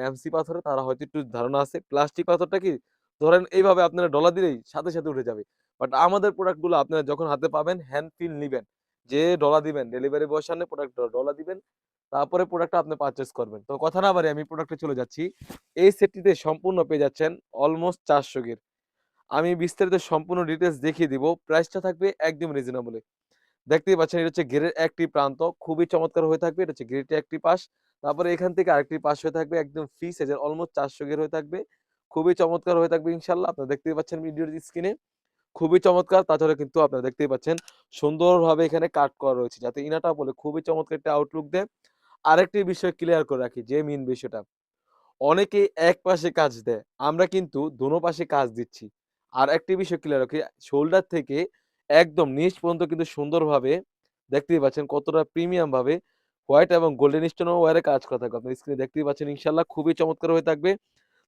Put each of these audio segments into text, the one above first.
MC পাথরে তারা হয়তো একটু ধারণা আছে। প্লাস্টিক পাথরটা কি ধরেন এইভাবে আপনারা ডলা দিলেই সাথে উঠে যাবে। বাট আমাদের প্রোডাক্ট গুলো আপনারা যখন হাতে পাবেন হ্যান্ড ফিল নিবেন। যে ডলা দিবেন, ডেলিভারি বয়ের সামনে প্রোডাক্ট ডলা দিবেন। তারপরে প্রোডাক্টটা আপনি পারচেজ করবেন। তো কথা না বাড়িয়ে আমি প্রোডাক্টে চলে যাচ্ছি। এই সেটটিতে সম্পূর্ণ পেয়ে যাচ্ছেন অলমোস্ট ৪০০ গির। আমি বিস্তারিত সম্পূর্ণ ডিটেইলস দেখিয়ে দিব। প্রাইসটা থাকবে একদম রিজনেবল এ। দেখতেই পাচ্ছেন এটা হচ্ছে গেরের একটি প্রান্ত খুবই চমৎকার হয়ে থাকবে। এটা হচ্ছে গেরেটের একটি পাশ। তারপরে এখান থেকে আরেকটি পাশ হয়ে থাকবে একদম ফ্রি সাইজের অলমোস্ট ৪০০ গের হয়ে থাকবে। খুবই চমৎকার হয়ে থাকবে ইনশাআল্লাহ। আপনারা দেখতেই পাচ্ছেন ভিডিওর স্ক্রিনে। খুবই চমৎকার। তাছাড়া কিন্তু আপনারা দেখতেই পাচ্ছেন সুন্দরভাবে এখানে কাট করা রয়েছে। যাতে ইনারটা বলে খুবই চমৎকার একটা আউটলুক দেয়। আরেকটি বিষয় ক্লিয়ার করে রাখি যে মেইন বিষয়টা। অনেকেই এক পাশে কাজ দেয়। আমরা কিন্তু দোনো পাশে কাজ দিচ্ছি। আর একটি বিষয় ক্লিয়ার রাখি, শোল্ডার থেকে একদম নিচ পর্যন্ত কিন্তু সুন্দরভাবে দেখতেই পাচ্ছেন কতটা প্রিমিয়াম ভাবে হোয়াইট এবং গোল্ডেন স্টোন ওয়্যারে কাজ করা থাকবে। আপনার স্ক্রিনে দেখতেই পাচ্ছেন ইনশাআল্লাহ খুবই চমৎকার হয়ে থাকবে।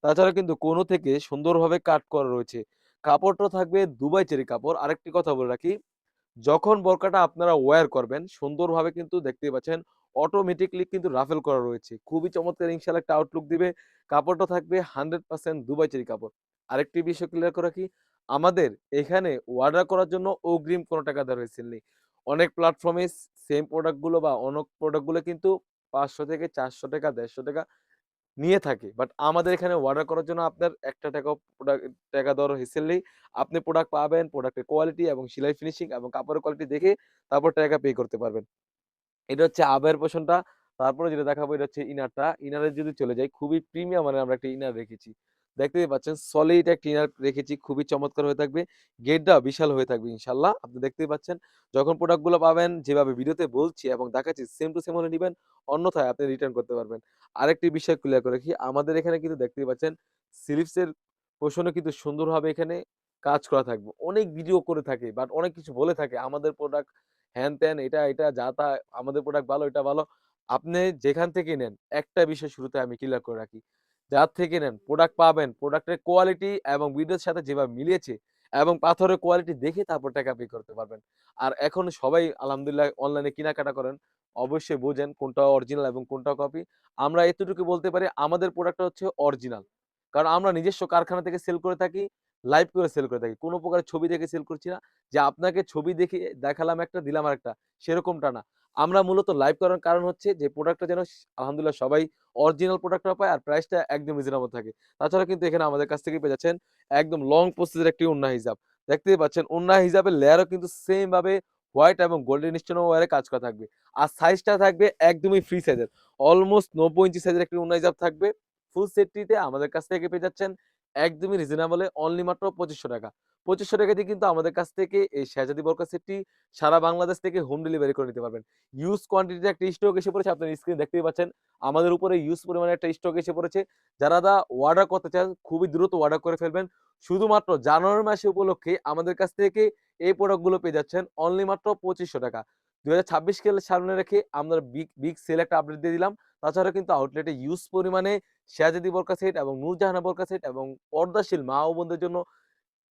তাছাড়া কিন্তু কোণ থেকে সুন্দরভাবে কাট করা রয়েছে। কাপড়টা থাকবে দুবাই চেরি কাপড়। আরেকটি কথা বলে রাখি, যখন বোরকাটা আপনারা ওয়্যার করবেন সুন্দরভাবে কিন্তু দেখতেই পাচ্ছেন অটোমেটিক্যালি কিন্তু রাফেল করা রয়েছে। খুবই চমৎকার ইনশাআল্লাহ একটা আউটলুক দিবে। কাপড়টা থাকবে 100% দুবাই চেরি কাপড়। আরেকটি বিষয় ক্লিয়ার করে রাখি, আমাদের এখানে অর্ডার করার জন্য অগ্রিম কোনো টাকা দেওয়ার হয়েছিল নেই। অনেক প্ল্যাটফর্মে সেম প্রোডাক্ট গুলো বা অনেক প্রোডাক্ট গুলো কিন্তু ৳৫০০ থেকে ৳৪০০ ৳১৫০ নিয়ে থাকে। বাট আমাদের এখানে অর্ডার করার জন্য আপনার একটা টাকাও টাকা দেওয়ার হিসেব নেই। আপনি প্রোডাক্ট পাবেন, প্রোডাক্টের কোয়ালিটি এবং সেলাই ফিনিশিং এবং কাপড়ের কোয়ালিটি দেখে তারপর টাকা পে করতে পারবেন। এটা হচ্ছে আবের পোরশনটা। তারপরে যেটা দেখাবো এটা হচ্ছে ইনারটা। ইনারে যদি চলে যাই খুবই প্রিমিয়াম মানের আমরা একটা ইনার রেখেছি। দেখতেই পাচ্ছেন সলিড একটা ইনার রেখেছি। খুবই চমৎকার হয়ে থাকবে। গেটটাও বিশাল হয়ে থাকবে ইনশাআল্লাহ। আপনি দেখতেই পাচ্ছেন। যখন প্রোডাক্ট গুলো পাবেন যেভাবে ভিডিওতে বলছি এবং দেখাচ্ছি সেম টু সেম হলে নিবেন। অন্যথায় আপনি রিটার্ন করতে পারবেন। আরেকটি বিষয় ক্লিয়ার করে রাখি, আমাদের এখানে কিন্তু দেখতেই পাচ্ছেন স্লিপস এর পোরশনে কিন্তু সুন্দরভাবে এখানে কাজ করা থাকবে। অনেক ভিডিও করে থাকে বাট অনেক কিছু বলে থাকে আমাদের প্রোডাক্ট হ্যান-ত্যান এটা যা তা আমাদের প্রোডাক্ট ভালো, এটা ভালো। আপনি যেখান থেকে নেন একটা বিষয় শুরুতে আমি ক্লিয়ার করে রাখি। যার থেকে নেন প্রোডাক্ট পাবেন, প্রোডাক্টের কোয়ালিটি এবং ভিডিওর সাথে যেভাবে মিলিয়েছে এবং পাথরের কোয়ালিটি দেখে তারপর টাকা পে করতে পারবেন। আর এখন সবাই আলহামদুলিল্লাহ অনলাইনে কেনাকাটা করেন। অবশ্যই বোঝেন কোনটা অরিজিনাল এবং কোনটা কপি। আমরা এতটুকু বলতে পারি আমাদের প্রোডাক্টটা হচ্ছে অরিজিনাল। কারণ আমরা নিজস্ব কারখানা থেকে সেল করে থাকি, লাইভ করে সেল করে থাকি। কোন প্রকার ছবি দেখে সেল করছি না। যে আপনাকে ছবি দেখে দেখালাম একটা, দিলাম আরেকটা। সেরকমটা না। আমরা মূলত লাইভ করার কারণ হচ্ছে যে প্রোডাক্টটা যেন আলহামদুলিল্লাহ সবাই অরিজিনাল প্রোডাক্টটা পায় আর প্রাইসটা একদম রিজনেবল থাকে। তাছাড়া কিন্তু এখানে আমাদের কাছ থেকে পেয়ে যাচ্ছেন একদম লং প্রসেস এর একটি ওন্না হিজাব। দেখতেই পাচ্ছেন ওন্না হিজাবের লেয়ারও কিন্তু সেম ভাবে হোয়াইট এবং গোল্ডেন স্টোন ওয়্যারে কাজ করা থাকবে। আর সাইজটা থাকবে একদমই ফ্রি সাইজের। অলমোস্ট ৯০ ইঞ্চি সাইজের একটি ওন্না হিজাব থাকবে। ফুল সেটটিতে আমাদের কাছ থেকে পেয়ে যাচ্ছেন একদমই রিজনেবল এ অনলি মাত্র ৳২৫০০। ৳২৫০০ দিয়ে কিন্তু আমাদের কাছ থেকে এই শেহজাদি বোরকা সেটটি সারা বাংলাদেশ থেকে হোম ডেলিভারি করে নিতে পারবেন। হিউজ কোয়ান্টিটির একটা স্টক এসে পড়েছে। আপনার স্ক্রিনে দেখতেই পাচ্ছেন। আমাদের উপরে হিউজ পরিমাণে একটা স্টক এসে পড়েছে। যারা অর্ডার করতে চান খুবই দ্রুত অর্ডার করে ফেলবেন। শুধুমাত্র জানুয়ারি মাসে উপলক্ষে আমাদের কাছ থেকে এই প্রোডাক্ট গুলো পেয়ে যাচ্ছেন অনলি মাত্র ৳২৫০০। ২০২৬ কে সামনে রেখে আমরা বিগ সেল একটা আপডেট দিয়ে দিলাম। তাছাড়া কিন্তু আউটলেটে হিউজ পরিমাণে শেহজাদি বোরকা সেট এবং নূরজাহানের বোরকা সেট এবং পর্দাশীল মা ও বোনদের জন্য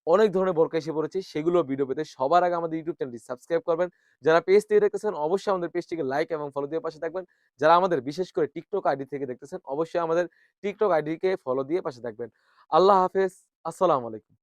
অনেক ধরনের বোরকা এসে পড়েছে। সেগুলো ভিডিও পেতে সবার আগে আমাদের ইউটিউব চ্যানেলটি সাবস্ক্রাইব করবেন। যারা পেজ থেকে দেখতেছেন অবশ্যই আমাদের পেজটিকে লাইক এবং ফলো দিয়ে পাশে থাকবেন। যারা আমাদের বিশেষ করে টিকটক আইডি থেকে দেখতেছেন অবশ্যই আমাদের টিকটক আইডিকে ফলো দিয়ে পাশে থাকবেন। আল্লাহ হাফেজ। আসসালামু আলাইকুম।